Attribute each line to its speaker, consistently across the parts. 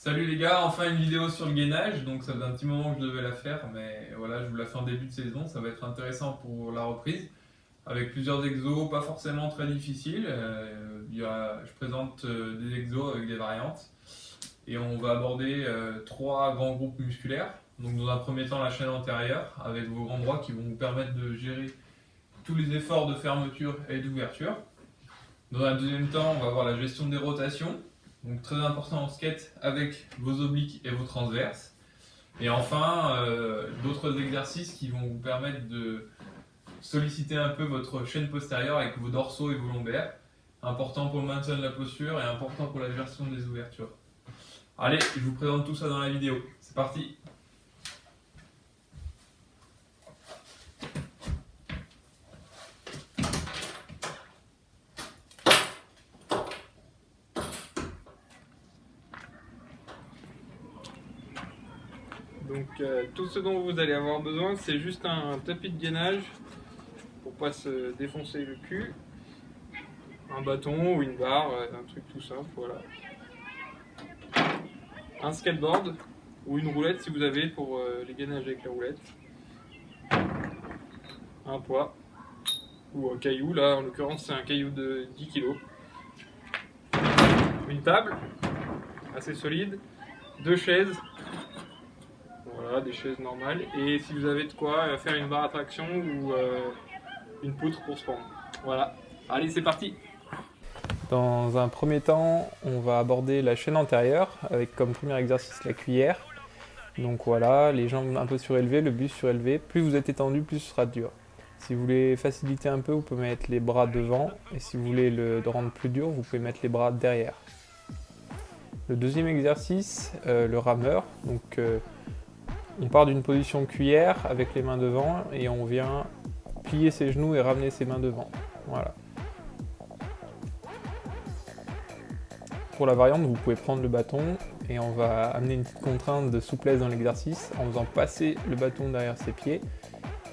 Speaker 1: Salut les gars, enfin une vidéo sur le gainage, donc ça faisait un petit moment que je devais la faire, mais voilà, je vous la fais en début de saison, ça va être intéressant pour la reprise, avec plusieurs exos, pas forcément très difficiles. Je présente des exos avec des variantes, et on va aborder trois grands groupes musculaires. Donc dans un premier temps la chaîne antérieure, avec vos grands bras qui vont vous permettre de gérer tous les efforts de fermeture et d'ouverture. Dans un deuxième temps, on va voir la gestion des rotations, donc très important en skate avec vos obliques et vos transverses. Et enfin, d'autres exercices qui vont vous permettre de solliciter un peu votre chaîne postérieure avec vos dorsaux et vos lombaires. Important pour le maintien de la posture et important pour la gestion des ouvertures. Allez, je vous présente tout ça dans la vidéo. C'est parti!
Speaker 2: Donc tout ce dont vous allez avoir besoin, c'est juste un tapis de gainage pour pas se défoncer le cul, un bâton ou une barre, un truc tout simple, voilà. Un skateboard ou une roulette si vous avez pour les gainages avec la roulette. Un poids ou un caillou, là en l'occurrence c'est un caillou de 10 kg. Une table assez solide, deux chaises. Voilà, des chaises normales. Et si vous avez de quoi faire une barre à traction ou une poutre pour se pendre. Voilà. Allez, c'est parti! Dans un premier temps, on va aborder la chaîne antérieure avec comme premier exercice la cuillère. Donc voilà, les jambes un peu surélevées, le buste surélevé. Plus vous êtes étendu, plus ce sera dur. Si vous voulez faciliter un peu, vous pouvez mettre les bras devant. Et si vous voulez le rendre plus dur, vous pouvez mettre les bras derrière. Le deuxième exercice, le rameur. Donc on part d'une position cuillère avec les mains devant et on vient plier ses genoux et ramener ses mains devant. Voilà. Pour la variante, vous pouvez prendre le bâton et on va amener une petite contrainte de souplesse dans l'exercice en faisant passer le bâton derrière ses pieds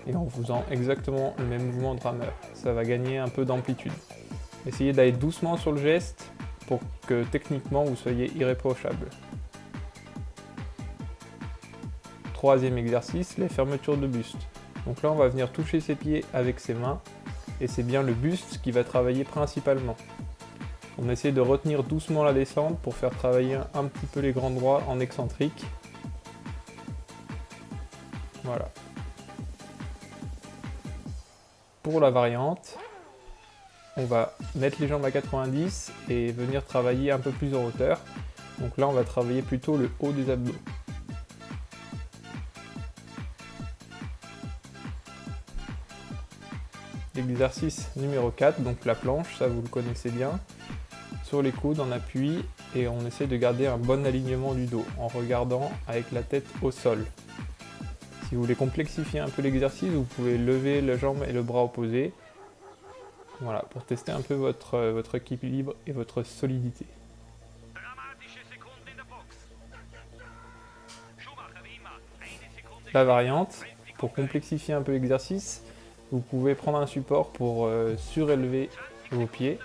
Speaker 2: et en faisant exactement le même mouvement de rameur. Ça va gagner un peu d'amplitude. Essayez d'aller doucement sur le geste pour que techniquement vous soyez irréprochable. Troisième exercice, les fermetures de buste. Donc là, on va venir toucher ses pieds avec ses mains et c'est bien le buste qui va travailler principalement. On essaie de retenir doucement la descente pour faire travailler un petit peu les grands droits en excentrique. Voilà. Pour la variante, on va mettre les jambes à 90 et venir travailler un peu plus en hauteur. Donc là, on va travailler plutôt le haut des abdos. L'exercice numéro 4, donc la planche, ça vous le connaissez bien. Sur les coudes en appui et on essaie de garder un bon alignement du dos en regardant avec la tête au sol. Si vous voulez complexifier un peu l'exercice, vous pouvez lever la jambe et le bras opposé. Voilà, pour tester un peu votre équilibre et votre solidité. La variante, pour complexifier un peu l'exercice, vous pouvez prendre un support pour surélever vos pieds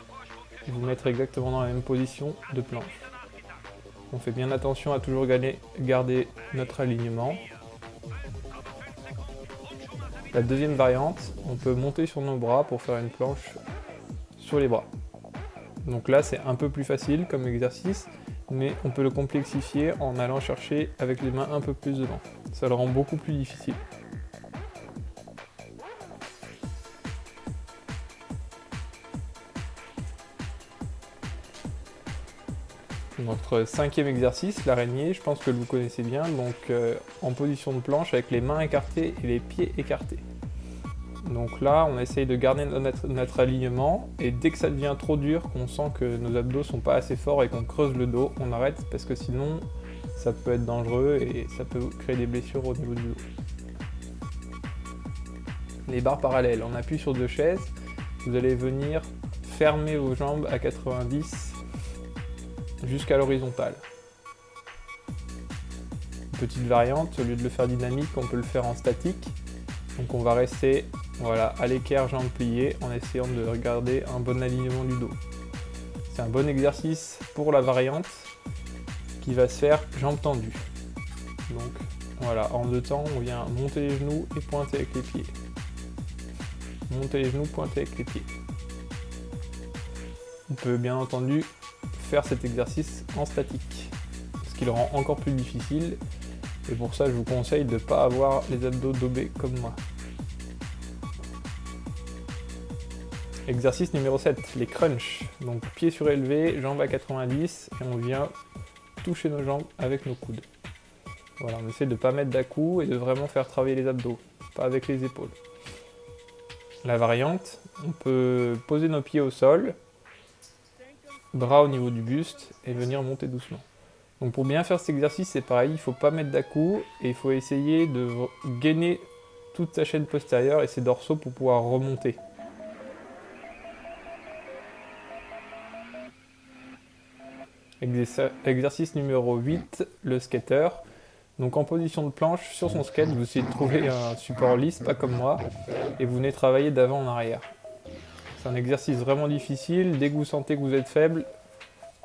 Speaker 2: et vous mettre exactement dans la même position de planche. On fait bien attention à toujours garder notre alignement. La deuxième variante, on peut monter sur nos bras pour faire une planche sur les bras. Donc là, c'est un peu plus facile comme exercice, mais on peut le complexifier en allant chercher avec les mains un peu plus devant. Ça le rend beaucoup plus difficile. Notre cinquième exercice, l'araignée, je pense que vous connaissez bien, donc en position de planche avec les mains écartées et les pieds écartés. Donc là, on essaye de garder notre alignement et dès que ça devient trop dur, qu'on sent que nos abdos sont pas assez forts et qu'on creuse le dos, on arrête parce que sinon ça peut être dangereux et ça peut créer des blessures au niveau du dos. Les barres parallèles, on appuie sur deux chaises, vous allez venir fermer vos jambes à 90 jusqu'à l'horizontale. Petite variante, au lieu de le faire dynamique, on peut le faire en statique. Donc on va rester voilà, à l'équerre, jambes pliées, en essayant de regarder un bon alignement du dos. C'est un bon exercice pour la variante. qui va se faire jambes tendues. Donc voilà, en 2 temps, on vient monter les genoux et pointer avec les pieds. Monter les genoux, pointer avec les pieds. On peut bien entendu faire cet exercice en statique, ce qui le rend encore plus difficile. Et pour ça, je vous conseille de ne pas avoir les abdos dobés comme moi. Exercice numéro 7, les crunchs. Donc pieds surélevés, jambes à 90 et on vient toucher nos jambes avec nos coudes. Voilà, on essaie de ne pas mettre d'à-coups et de vraiment faire travailler les abdos, pas avec les épaules. La variante, on peut poser nos pieds au sol, bras au niveau du buste et venir monter doucement. Donc pour bien faire cet exercice, c'est pareil, il ne faut pas mettre d'à-coups et il faut essayer de gainer toute sa chaîne postérieure et ses dorsaux pour pouvoir remonter. Exercice numéro 8, le skater. Donc en position de planche, sur son skate, vous essayez de trouver un support lisse, pas comme moi, et vous venez travailler d'avant en arrière. C'est un exercice vraiment difficile, dès que vous sentez que vous êtes faible,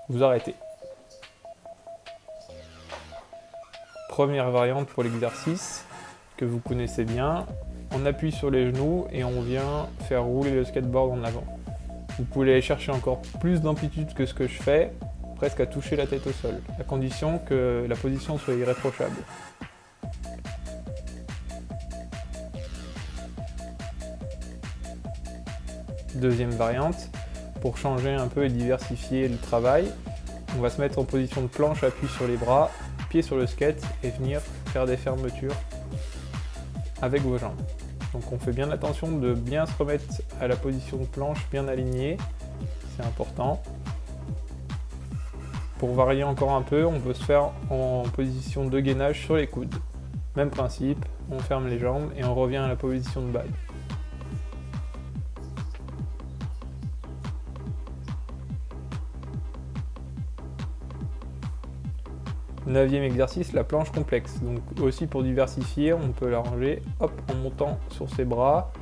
Speaker 2: vous arrêtez. Première variante pour l'exercice, que vous connaissez bien, on appuie sur les genoux et on vient faire rouler le skateboard en avant. Vous pouvez aller chercher encore plus d'amplitude que ce que je fais, presque à toucher la tête au sol, à condition que la position soit irréprochable. Deuxième variante, pour changer un peu et diversifier le travail, on va se mettre en position de planche, appui sur les bras, pied sur le skate et venir faire des fermetures avec vos jambes. Donc on fait bien attention de bien se remettre à la position de planche bien alignée, c'est important. Pour varier encore un peu, on peut se faire en position de gainage sur les coudes. Même principe, on ferme les jambes et on revient à la position de base. Neuvième exercice, la planche complexe. Donc aussi pour diversifier, on peut la ranger hop, en montant sur ses bras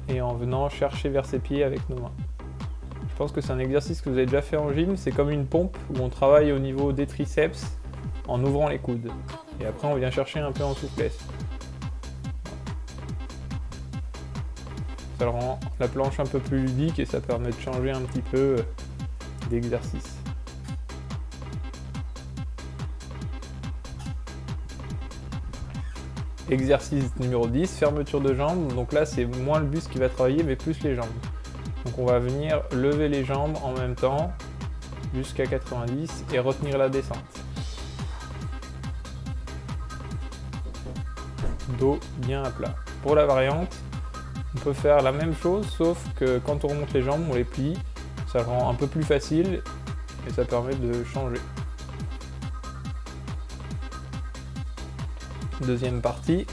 Speaker 2: et en venant chercher vers ses pieds avec nos mains. Je pense que c'est un exercice que vous avez déjà fait en gym, c'est comme une pompe où on travaille au niveau des triceps en ouvrant les coudes. Et après on vient chercher un peu en souplesse. Ça rend la planche un peu plus ludique et ça permet de changer un petit peu d'exercice. Exercice numéro 10, fermeture de jambes. Donc là c'est moins le buste qui va travailler mais plus les jambes. Donc on va venir lever les jambes en même temps jusqu'à 90 et retenir la descente. Dos bien à plat. Pour la variante, on peut faire la même chose sauf que quand on remonte les jambes, on les plie. Ça rend un peu plus facile et ça permet de changer. Deuxième partie,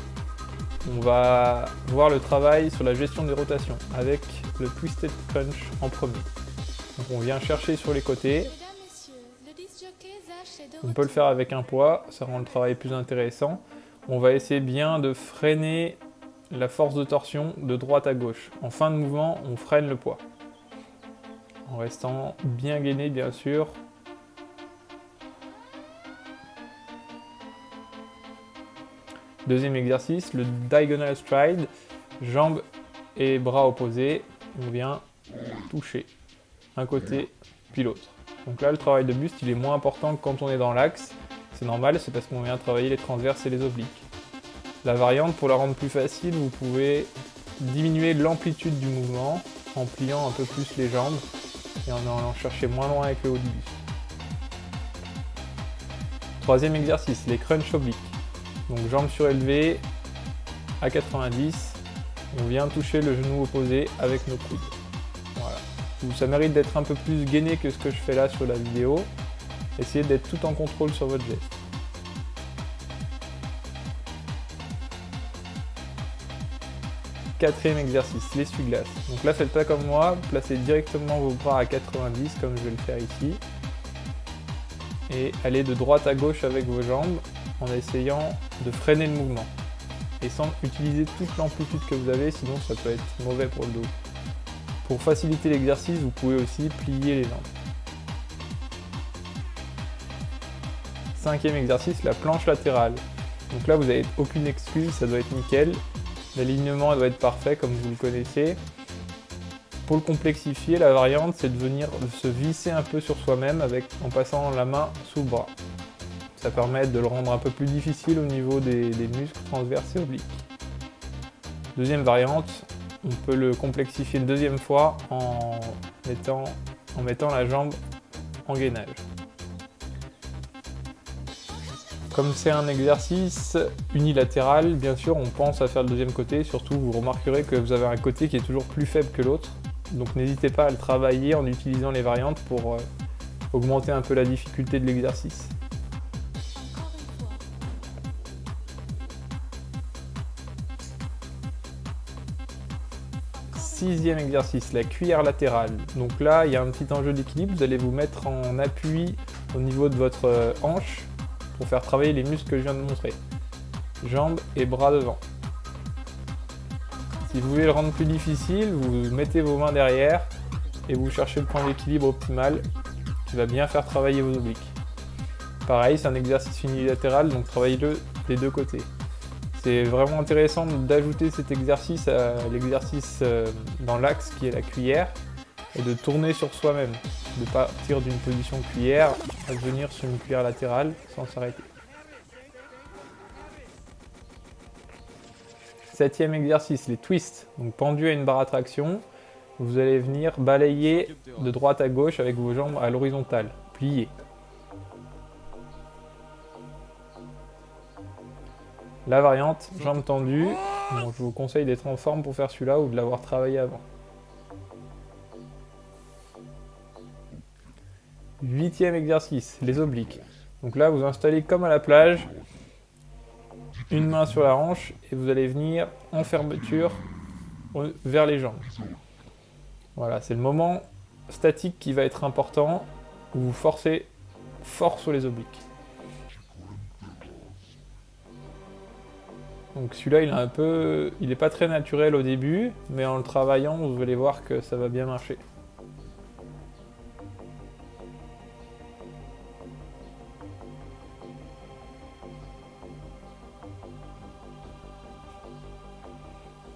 Speaker 2: on va voir le travail sur la gestion des rotations avec le Twisted Crunch en premier. Donc on vient chercher sur les côtés. On peut le faire avec un poids, ça rend le travail plus intéressant. On va essayer bien de freiner la force de torsion de droite à gauche. En fin de mouvement, on freine le poids. En restant bien gainé bien sûr. Deuxième exercice, le Diagonal Stride, jambes et bras opposés, on vient toucher un côté puis l'autre. Donc là le travail de buste il est moins important que quand on est dans l'axe, c'est normal, c'est parce qu'on vient travailler les transverses et les obliques. La variante, pour la rendre plus facile, vous pouvez diminuer l'amplitude du mouvement en pliant un peu plus les jambes et en allant chercher moins loin avec le haut du buste. Troisième exercice, les crunchs obliques. Donc jambes surélevées à 90, on vient toucher le genou opposé avec nos coudes. Voilà. Ça mérite d'être un peu plus gainé que ce que je fais là sur la vidéo. Essayez d'être tout en contrôle sur votre geste. Quatrième exercice, l'essuie-glace. Donc là faites pas comme moi, placez directement vos bras à 90 comme je vais le faire ici. Et allez de droite à gauche avec vos jambes en essayant de freiner le mouvement et sans utiliser toute l'amplitude que vous avez, sinon ça peut être mauvais pour le dos. Pour faciliter l'exercice, vous pouvez aussi plier les jambes.
Speaker 3: 5e exercice, la planche latérale. Donc là, vous n'avez aucune excuse, ça doit être nickel. L'alignement doit être parfait, comme vous le connaissez. Pour le complexifier, la variante, c'est de venir se visser un peu sur soi-même en passant la main sous le bras. Ça permet de le rendre un peu plus difficile au niveau des muscles transverses et obliques. Deuxième variante, on peut le complexifier une deuxième fois en mettant la jambe en gainage. Comme c'est un exercice unilatéral, bien sûr, on pense à faire le deuxième côté. Surtout, vous remarquerez que vous avez un côté qui est toujours plus faible que l'autre. Donc n'hésitez pas à le travailler en utilisant les variantes pour augmenter un peu la difficulté de l'exercice. Sixième exercice, la cuillère latérale. Donc là, il y a un petit enjeu d'équilibre. Vous allez vous mettre en appui au niveau de votre hanche pour faire travailler les muscles que je viens de montrer. Jambes et bras devant. Si vous voulez le rendre plus difficile, vous mettez vos mains derrière et vous cherchez le point d'équilibre optimal qui va bien faire travailler vos obliques. Pareil, c'est un exercice unilatéral, donc travaillez-le des deux côtés. C'est vraiment intéressant d'ajouter cet exercice à l'exercice dans l'axe qui est la cuillère et de tourner sur soi-même, de partir d'une position cuillère à venir sur une cuillère latérale sans s'arrêter. Septième exercice, les twists. Donc pendu à une barre à traction, vous allez venir balayer de droite à gauche avec vos jambes à l'horizontale, pliées. La variante, jambes tendues. Bon, je vous conseille d'être en forme pour faire celui-là ou de l'avoir travaillé avant. Huitième exercice, les obliques. Donc là, vous installez comme à la plage, une main sur la hanche et vous allez venir en fermeture vers les jambes. Voilà, c'est le moment statique qui va être important où vous forcez fort sur les obliques. Donc celui-là, il est pas très naturel au début, mais en le travaillant, vous allez voir que ça va bien marcher.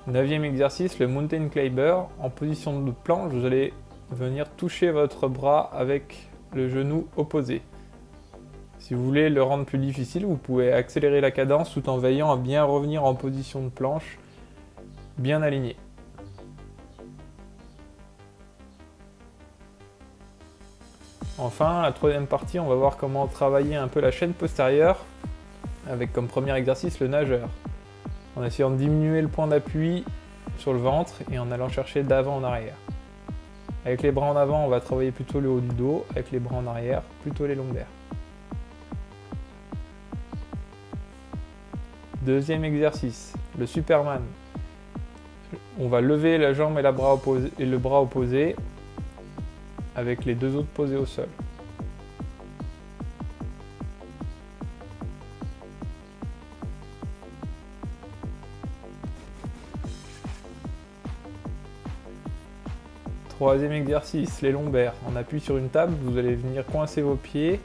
Speaker 3: Neuvième exercice, le Mountain Climber. En position de planche, vous allez venir toucher votre bras avec le genou opposé. Si vous voulez le rendre plus difficile, vous pouvez accélérer la cadence tout en veillant à bien revenir en position de planche, bien aligné. Enfin, la troisième partie, on va voir comment travailler un peu la chaîne postérieure avec comme premier exercice le nageur. En essayant de diminuer le point d'appui sur le ventre et en allant chercher d'avant en arrière. Avec les bras en avant, on va travailler plutôt le haut du dos, avec les bras en arrière, plutôt les lombaires. Deuxième exercice, le Superman. On va lever la jambe et le bras opposés avec les deux autres posés au sol. Troisième exercice, les lombaires. On appuie sur une table, vous allez venir coincer vos pieds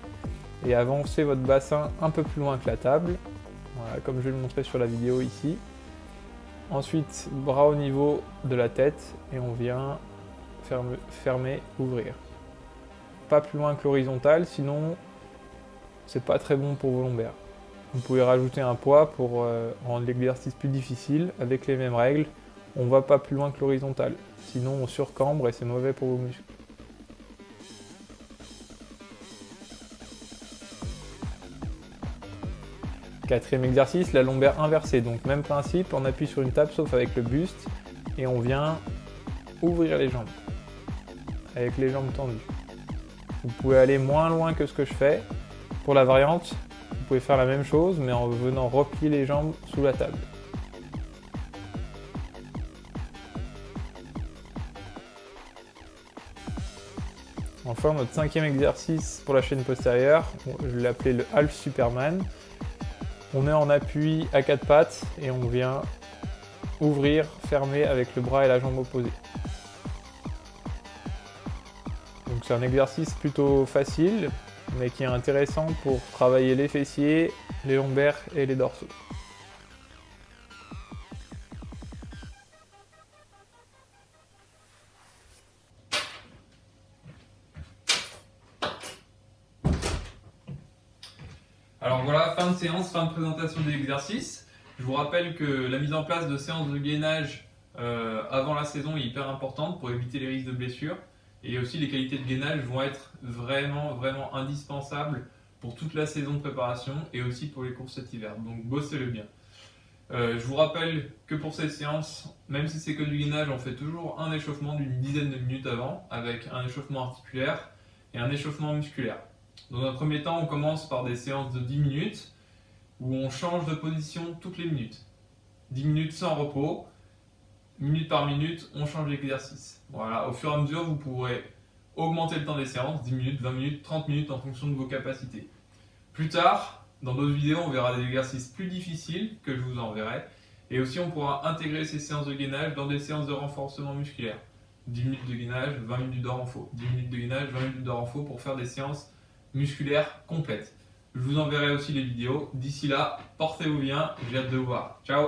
Speaker 3: et avancer votre bassin un peu plus loin que la table. Voilà, comme je vais le montrer sur la vidéo ici. Ensuite, bras au niveau de la tête et on vient fermer, ouvrir. Pas plus loin que l'horizontale, sinon c'est pas très bon pour vos lombaires. Vous pouvez rajouter un poids pour rendre l'exercice plus difficile avec les mêmes règles. On va pas plus loin que l'horizontale, sinon on surcambre et c'est mauvais pour vos muscles. Quatrième exercice, la lombaire inversée. Donc même principe, on appuie sur une table sauf avec le buste et on vient ouvrir les jambes avec les jambes tendues. Vous pouvez aller moins loin que ce que je fais. Pour la variante, vous pouvez faire la même chose mais en venant replier les jambes sous la table. Enfin, notre cinquième exercice pour la chaîne postérieure, je l'ai appelé le Half Superman. On est en appui à quatre pattes et on vient ouvrir, fermer avec le bras et la jambe opposée. Donc c'est un exercice plutôt facile, mais qui est intéressant pour travailler les fessiers, les lombaires et les dorsaux.
Speaker 1: Alors voilà, fin de séance, fin de présentation de l'exercice. Je vous rappelle que la mise en place de séances de gainage avant la saison est hyper importante pour éviter les risques de blessures. Et aussi les qualités de gainage vont être vraiment indispensables pour toute la saison de préparation et aussi pour les courses cet hiver. Donc bossez-le bien. Je vous rappelle que pour ces séances, même si c'est que du gainage, on fait toujours un échauffement d'une dizaine de minutes avant, avec un échauffement articulaire et un échauffement musculaire. Dans un premier temps, on commence par des séances de 10 minutes où on change de position toutes les minutes. 10 minutes sans repos, minute par minute, on change d'exercice. Voilà, au fur et à mesure, vous pourrez augmenter le temps des séances, 10 minutes, 20 minutes, 30 minutes en fonction de vos capacités. Plus tard, dans d'autres vidéos, on verra des exercices plus difficiles que je vous enverrai. Et aussi, on pourra intégrer ces séances de gainage dans des séances de renforcement musculaire. 10 minutes de gainage, 20 minutes de renfort. 10 minutes de gainage, 20 minutes de renfort pour faire des séances musculaires complètes. Je vous enverrai aussi les vidéos. D'ici là, portez-vous bien, j'ai hâte de vous voir. Ciao!